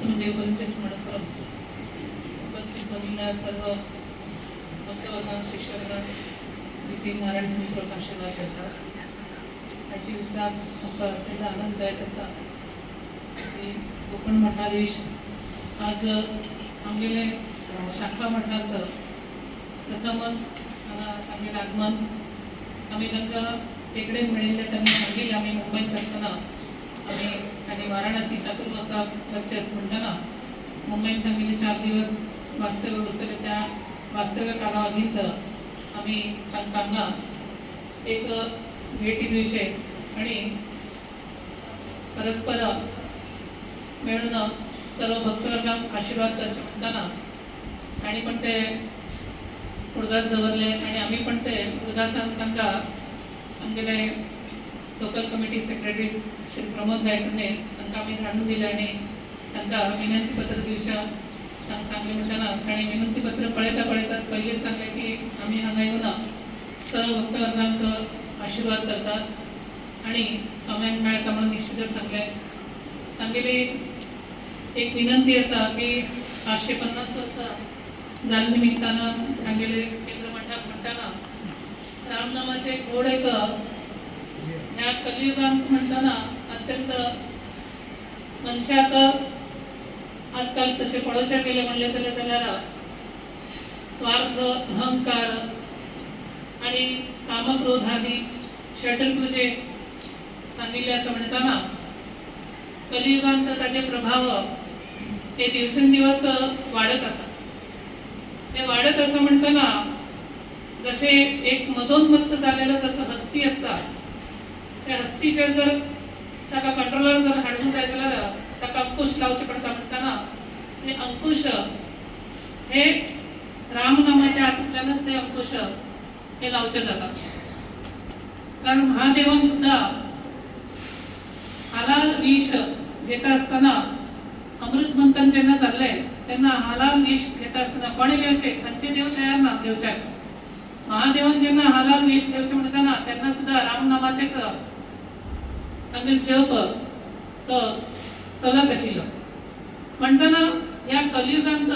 प्रथम देवगुरूंचेच म्हणत परंतु उपस्थित जमलेल्या सर्व भक्तवर्गां शिष्यवर्गां नितीन नारायण सिंह आशीर्वाद करतात. आजची दिवसात म्हाका त्याचा आनंद जाय आसा की कोकण मठाधीश आज आमगेले शाखा मठांत प्रथमच तांगेलें आगमन आमी तांकां तेकडेन मेळिल्लें त्यांनी सांगिल्लें. आमी मुंबईत आसतना आनी वाराणसी चातुर्मासाक वचचें म्हणटना मुंबईत तांगेले 4 दिवस वास्तव्य उरतले. त्या वास्तव्य काळा अगीत आमी तांकां एक भेटी दिवचें आनी परस्पर मेळून सर्व भक्तवर्गांक आशीर्वाद करचे म्हणटना तांणी पण ते उडगास दवरले आनी आमी पण ते उडगासान तांकां आमगेले local committee secretary Shri Pramod Gaikwad तांकां आमी धाडून दिलें आनी तांकां विनंती पत्र दिवच्या तांकां सांगलें म्हणटना ताणें विनंती पत्र पळयताच पयलींच सांगलें की आमी हांगा येवन सर्व भक्तवर्गांक आशीर्वाद करतात आनी समयाक मेळटा म्हणून निश्चितच सांगलें. तांगेली एक विनंती आसा की 550 वर्सां जाल्या निमित्तान तांगेले केंद्र मठाक म्हणटना रामनामाचे गोड एक ह्या कलियुगांत म्हणटना अत्यंत मनशाक आजकाल तशें पळोवचें गेलें म्हणलें जाल्यार स्वार्थ अहंकार आनी कामक्रोध आदी षटपुजे सांगिल्ले आसा म्हणटना कलियुगांत ताचे प्रभाव ते दिवसेंदिवस वाडत आसा. ते वाडत आसा म्हणटना जशे एक मदोन्मत्त जालेलो जसो हस्ती असता त्या हस्तीचेर जर ताका कंट्रोलर जर हाडूंक जाय जाल्यार ताका अंकुश लावचे पडटा म्हणटना हे अंकुश हे रामनामाच्या हातूंतल्यानच ते अंकुश हे लावचे जाता. कारण महादेवान सुद्धा हालाल विष घेता आसतना अमृत मंथन जेन्ना जाल्लें तेन्ना हालाल विष घेता आसतना कोणे घेवचे खंयचे देव तयार ना घेवच्याक. महादेवान जेन्ना हालाल विष घेवचे म्हणटना तेन्ना सुद्धा रामनामाचेच तांगेलो जप तो चलत आशिल्लो. म्हणटना ह्या कलियुगांत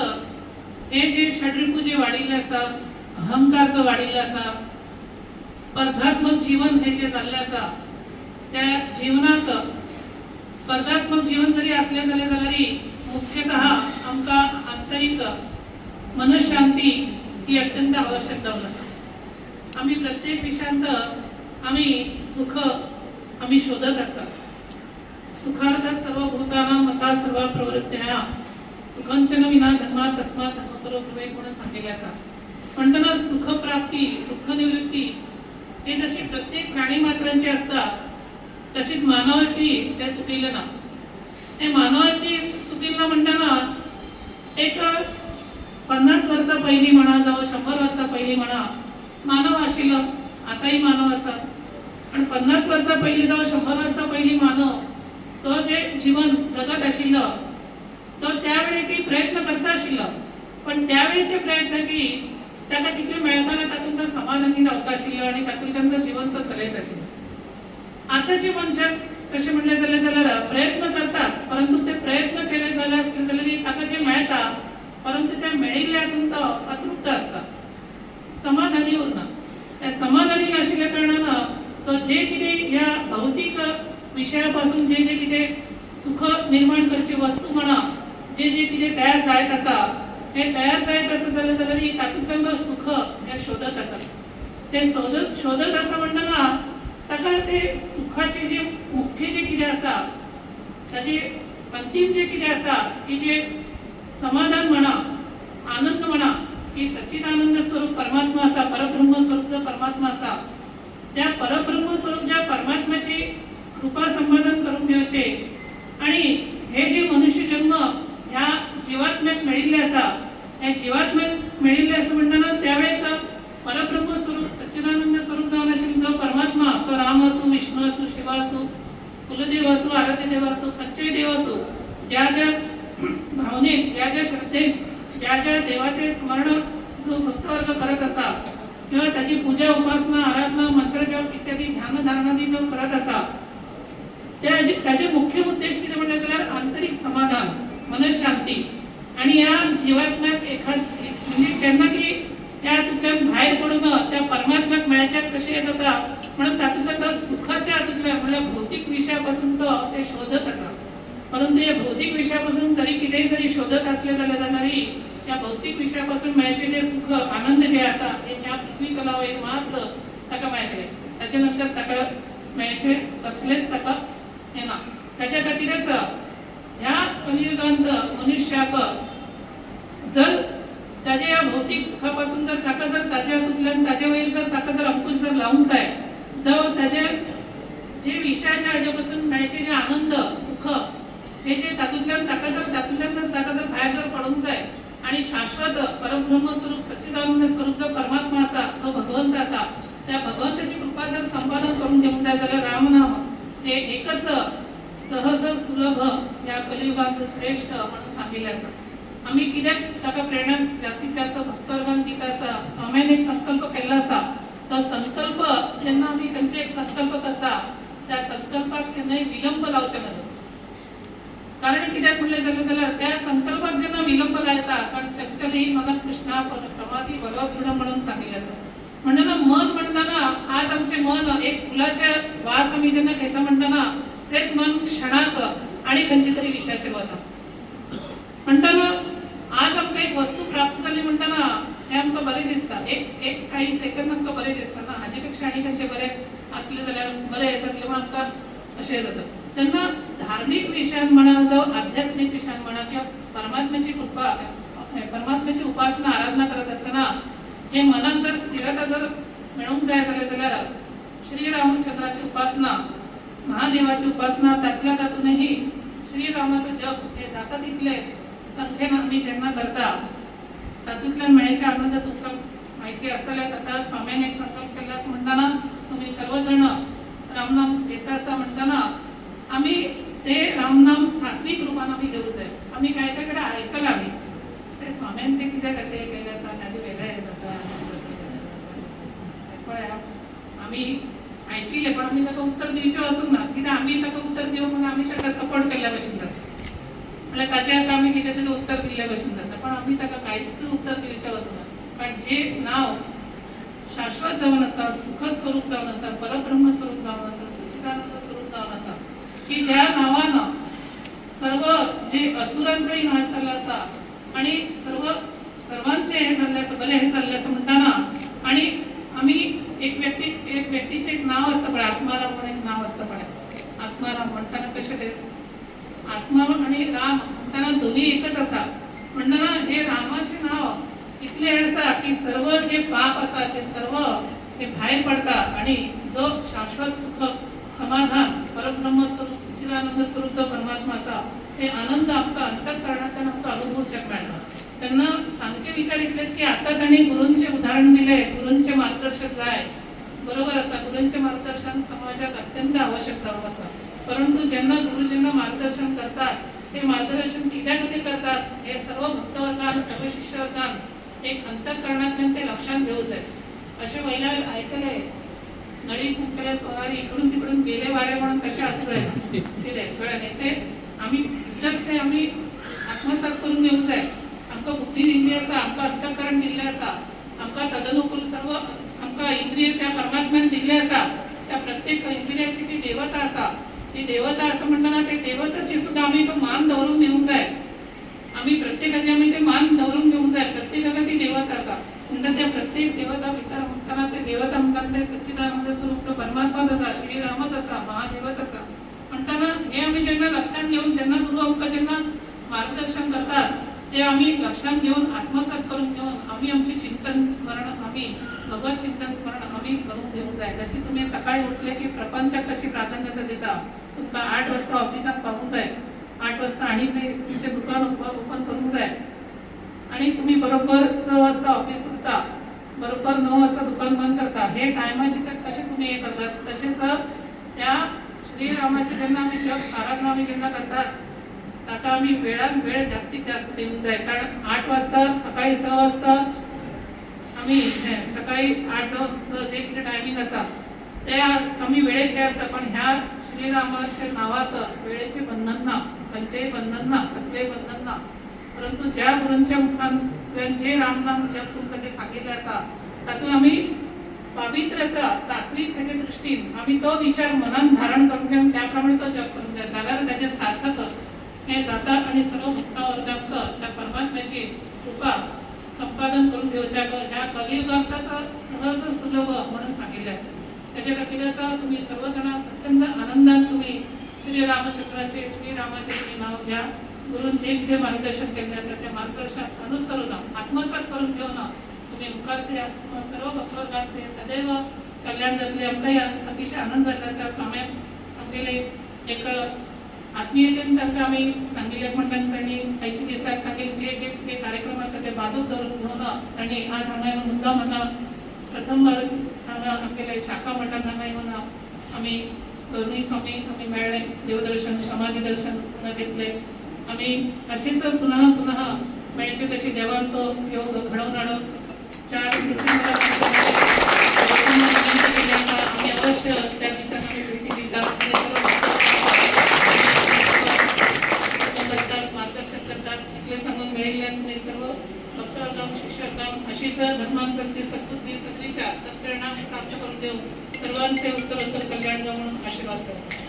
हे जे षड्रिपू जे वाडिल्ले आसा अहंकार जो वाडिल्लो आसा स्पर्धात्मक जीवन हे जे जाल्लें आसा त्या जीवनाक स्पर्धात्मक जीवन जरी असलें जाल्यार मुख्यतः आमकां आंतरीक मनशांती ही अत्यंत आवश्यक जावन आसा. आमी प्रत्येक विशयांत आमी सुख आमी शोधत आसतात. सुखार्थ सर्व भूतानां मता सर्व प्रवृत्त्या सुखंचन विना धर्मा तस्मात् धर्मकरो भवेत् म्हणून सांगिल्लें आसा. म्हणटना सुख प्राप्ती दुःख निवृत्ती हे जशी प्रत्येक प्राणी मात्रांची असता तशीच मानवाची ते चुकिल्लें ना. हे मानवाची चुकिल्लें ना म्हणटना एक 50 वर्सां पयलीं म्हणा जावं 100 वर्सां पयलीं म्हणा मानव आशिल्लो आतांय मानव आसा. पण 50 वर्सां पयलीं जावं 100 वर्सां पयलीं मानव तो जे जीवन जगत आशिल्लो तो त्या वेळेक प्रयत्न करता आशिल्लो. पण त्या वेळेचे प्रयत्न की ताका जितले मेळटाले तातूंत तो समाधानी रावता आशिल्लो आनी तातूंतल्यान तो जीवन तो चलयत आशिल्लो. आतांचे मनशाक कशें म्हणलें जाल्यार प्रयत्न करतात परंतु ते प्रयत्न केले जाल्यार ताका जे मेळटा परंतु त्या मेळिल्ल्या हातून तो अतृप्त आसता समाधानी उरना. त्या समाधानी नाशिल्ल्या कारणान तो जे कितें ह्या भौतीक विशया पासून जे जे कितें सुख निर्माण करची वस्तू म्हणा जे जे कितें तयार जायत आसा हे तयार जायत आसा जाल्यार तातूंतल्यान तो सुख हे शोधत आसा. ते शोधत आसा म्हणटना ताका ते सुखाचे जे मुख्य जे कितें आसा ताजे अंतिम जे कितें आसा की जे समाधान म्हणा आनंद म्हणा की सच्चिदानंद स्वरूप परमात्मा आसा परब्रह्म स्वरूप जो परमात्मा आसा त्या परब्रह्म स्वरूप ज्या परमात्म्याची कृपा संपादन करून घेवचे आणि हे जे मनुष्य जन्म ह्या जीवात्म्याक मेळिल्ले आसा हे जीवात्म्याक मेळिल्ले आसा म्हणटना त्यावेळेक परब्रह्म स्वरूप सच्चिदानंद स्वरूप जावन आशिल्लो जो परमात्मा तो राम असो विष्णू असो शिव असो कुलदेव असो आराध्य देव असो खंयचेय देव असो ज्या ज्या भावनेक ज्या ज्या श्रद्धेक ज्या ज्या देवाचे स्मरण जो भक्तवर्ग करत आसा किंवा त्याची पूजा उपासना आराधना मंत्र जप इत्यादी ध्यान धारणादी जो करत आसा त्याचे मुख्य उद्देश कितें म्हणल्यार जाल्यार आंतरिक समाधान मनशांती आणि या जीवात्म्यात म्हणजे त्यांना की त्या तुतल्यान बाहेर पडून त्या परमात्म्यात मेळच्यात कशें येत जाता म्हणून तातूंतल्या त्या सुखाच्या हातूंतल्यान म्हणजे भौतिक विषयापासून तो ते शोधत आसा. परंतु या भौतिक विषयापासून जरी कितेंय जरी शोधत असले जाल्यार या भौतिक विषयापासून मेळचे जे सुख आनंद जे आसा ते ह्या पृथ्वी तलावर मात्र ताका मेळटले. त्याच्या नंतर ताका मेळचे कसलेच ताका येना. त्याच्या खातीरच ह्या कलियुगांत मनुष्याक जर ताच्या या भौतिक सुखापासून जर ताका जर ताच्या हातूंतल्यान ताचे वयर जर ताका जर अंकुश जर लावूंक जाय जावं ताचे जे विषयाच्या हाजेपासून मेळचे जे आनंद सुख हे जे तातूंतल्यान ताका जर भायर जर पडूंक जाय आणि शाश्वत परब्रह्म स्वरूप सच्चिदानंद स्वरूप जो परमात्मा आसा तो भगवंत आसा त्या भगवंताची कृपा जर संपादन करून घेवंक जाय जाल्यार रामनाम हे एकच सहज सुलभ या कलियुगांत श्रेष्ठ म्हणून सांगिल्लें आसा. आम्ही कित्याक ताका प्रेरणा जास्तीत जास्त भक्तवर्गांक दिता आसा. स्वाम्यान एक संकल्प केल्लो आसा. तो संकल्प जेन्ना आमी खंयचे एक संकल्प करता त्या संकल्पाक केन्नाय विलंब लावचे नजर. कारण कित्याक म्हणलें जाल्यार त्या संकल्पाक जेन्ना विलंब लायता कारण चंचल ही मन कृष्णा प्रमादी भगवत म्हणून सांगिल्लें आसा. म्हणटना मन म्हणटना आज आमचे मन एक फुलाचे वास आमी जेन्ना घेता म्हणटना तेच मन क्षणाक आणि खंयचे तरी विशयाचेर वता. म्हणटना आज आमकां एक वस्तू प्राप्त जाली म्हणटना हें आमकां बरें दिसता. एक काही सेकंद आमकां बरें दिसता ना हाजे पेक्षा आनी खंयचें बरें आसलें जाल्यार बरें जातलें म्हूण आमकां अशें जाता. तेन्ना धार्मीक विशयान म्हणा जावं आध्यात्मीक विशयान म्हणा किंवा परमात्म्याची कृपा परमात्म्याची उपासना आराधना करत आसतना हे मनाक जर स्थिरता जर मेळूंक जाय जाल्यार श्री रामचंद्राची उपासना महादेवाची उपासना तातल्या तातूनही श्री रामाचं जप हे जाता तितले संख्येन आमी जेन्ना करता तातूंतल्यान मेळचे आनंद तुमकां माहिती आसतलेच. आता स्वाम्यान एक संकल्प केल्लो आसा म्हणटना तुमी सर्वजण रामनाम घेता आसा म्हणटना आमी ते रामनाम सात्विक रुपान आमी घेवंक जाय. आमी काय काय कडेन आयकलां आमी ते स्वाम्यान ते कित्याक अशें केलें आसा ताजे वेगळें जाता पळय आमी आयकिल्लें पण आमी ताका उत्तर दिवचें वचूंक ना कित्याक आमी ताका उत्तर दिवंक म्हणून आमी ताका सपोर्ट केल्ल्या भशेन जाता. म्हळ्यार ताचे हाका आमी कितें तरी उत्तर दिल्ल्या भशेन जाता पण आमी ताका कांयच उत्तर दिवचें वचूंक ना. कारण जे नांव शाश्वत जावन आसा सुख स्वरूप जावन आसा परब्रह्म स्वरूप जावन आसा सच्चिदानंद स्वरूप जावन आसा की ज्या नांवान सर्व जे असुरांचोय नाश जाल्लो आसा आणि सर्वांचे हे जाल्लें आसा बरें हे जाल्लें आसा म्हणटना आणि आमी एक व्यक्तीचें एक नांव आसता पळय आत्माराम म्हणून एक नांव आसता पळय. आत्माराम म्हणटना कशें ते आत्मा आणि राम म्हणटना दोन्ही एकच आसा. म्हणटना हे रामाचें नांव इतलें आसा की सर्व जे पाप आसा ते सर्व ते भायर पडटा आणि जो शाश्वत सुख समाधान परब्रह्म स्वरूप सच्चिदानंद स्वरूप जो परमात्मा आसा ते आनंद आमकां अंतःकरणांतल्यान आमकां अनुभवचें मेळटा. तेन्ना सांगचे विचार इतलेच की आतां तांणी गुरूंचें उदाहरण दिलें. गुरूंचें मार्गदर्शन जाय बरोबर आसा. गुरूंचें मार्गदर्शन समाजाक अत्यंत आवश्यक जावन आसा. परंतु जेन्ना गुरु जेन्ना मार्गदर्शन करतात ते मार्गदर्शन कित्या खातीर करतात हे सर्व भक्तवर्गान सर्व शिष्यवर्गान एक अंतःकरणांतल्यान ते लक्षात घेवंक जाय. अशें वयल्यार आयकलें नळी फुंकले सोनारी इकडून तिकडून गेले वारे म्हणून तशें आसूं जायना कितें कळ्ळें. ते आमी ते आमी आत्मसात करून घेवंक जाय. आमकां बुद्धी दिल्ली आसा आमकां अंतःकरण दिल्लें आसा आमकां तदनुकूल सर्व आमकां इंद्रिय त्या परमात्म्यान दिल्ले आसा. त्या प्रत्येक इंद्रियाची ती देवता आसा. ती देवता असं म्हणताना ते देवताची सुद्धा आम्ही तो मान दवरून घेऊन जाय. आम्ही प्रत्येकाचे आम्ही ते मान दवरून घेऊन जाय. प्रत्येकाला ती देवता आसा म्हणटा त्या प्रत्येक देवता भितर म्हणताना ते देवता म्हणटाना ते सच्चिदानंद स्वरूप तो परमात्माच आसा श्रीरामच आसा महादेवच आसा म्हणटाना हे आम्ही जेन्ना लक्षात घेऊन जेन्ना गुरु आमकां जेन्ना मार्गदर्शन करतात ते आम्ही लक्षात घेऊन आत्मसात करून घेऊन आम्ही आमचे चिंतन स्मरण आम्ही भगवत चिंतन स्मरण आम्ही करून घेऊन जाय. जशी तुम्ही सकाळी उठले की प्रपंचाक कशी प्राधान्यता दिता तुमकां 8 वाजता ऑफिसाक पावूंक जाय 8 वाजता आणि तुमचें दुकान ओपन करूंक जाय आणि तुम्ही बरोबर 6 वाजता ऑफिस सुटता बरोबर 9 वाजता दुकान बंद करता. हे टायमाचे तर कशें तुम्ही हे करतात तशेंच त्या श्रीरामाचे जेन्ना आमी जप आराधना आमी जेन्ना करतात ताका आमी वेळान वेळ जास्तीत जास्त दिवंक जाय. कारण 8 वाजता सकाळी 6 वाजता आमी सकाळी 8 जावन 6 जे कितें टायमींग आसा ते आमी वेळेक हे आसता पण ह्या श्रीरामाच्या नावात वेळेचे बंधन ना. खंयचेय बंधन ना, कसलेय बंधन ना, परंतु ज्या गुरूंच्या मुखान जे रामनाम जप तुमकां ते सांगिल्ले आसा तातूंत आमी पवित्रता सात्विकतेच्या दृष्टीन आमी तो विचार मनान धारण करून घेवन त्या प्रमाणे तो जप करूंक जाय, जाल्यार ताचें सार्थक हें जाता आनी सर्व भक्ता वर्गाक त्या परमात्म्याची कृपा संपादन करून घेवच्या ह्या कलियुगांत सहज सुलभ म्हणून सांगिल्लें आसा। त्याच्या खातीरच तुम्ही सर्वजण अत्यंत आनंदान तुम्ही श्री रामचंद्राचे तुम्ही नाव घ्या। गुरून जे मार्गदर्शन केले आसा त्या मार्गदर्शन अनुसरून आत्मसात करून घेऊन तुम्ही मुखासे सर्व भक्तवर्गांचे सदैव कल्याण जातले। आमकांय अतिशय आनंद जाल्लो आसा। स्वाम्याक आमगेले एक आत्मीयतेन तांकां आमी सांगिल्ले म्हणटान तांणी आयच्या दिसाक तांगेले जे कार्यक्रम आसा ते बाजूक दवरून घेवन तांणी आज हांगा मुद्दाम हांगा प्रथम हांगा आमगेले शाखा मठान हांगा येवन आमी दोनूय स्वामी आमी मेळ्ळे, देवदर्शन समाधी दर्शन पुन्हा घेतले। आमी अशेंच पुन्हा पुन्हा मेळचे तशी देवान तो योग घडवून हाडो। 4 डिसेंबराक आमी अवश्य त्या दिसाक आमी भेटी दितात, मार्गदर्शन करतात। शिकले सांगून मेळिल्ले तुमी सर्व भक्तवर्गांक शिष्यवर्गांक अशीच धर्मांतरची सद्बुद्धी सद्विचार सत्परिणाम प्राप्त करून देऊ सर्वांचे उत्तरोत्तर कल्याण जावं म्हणून आशीर्वाद करतो।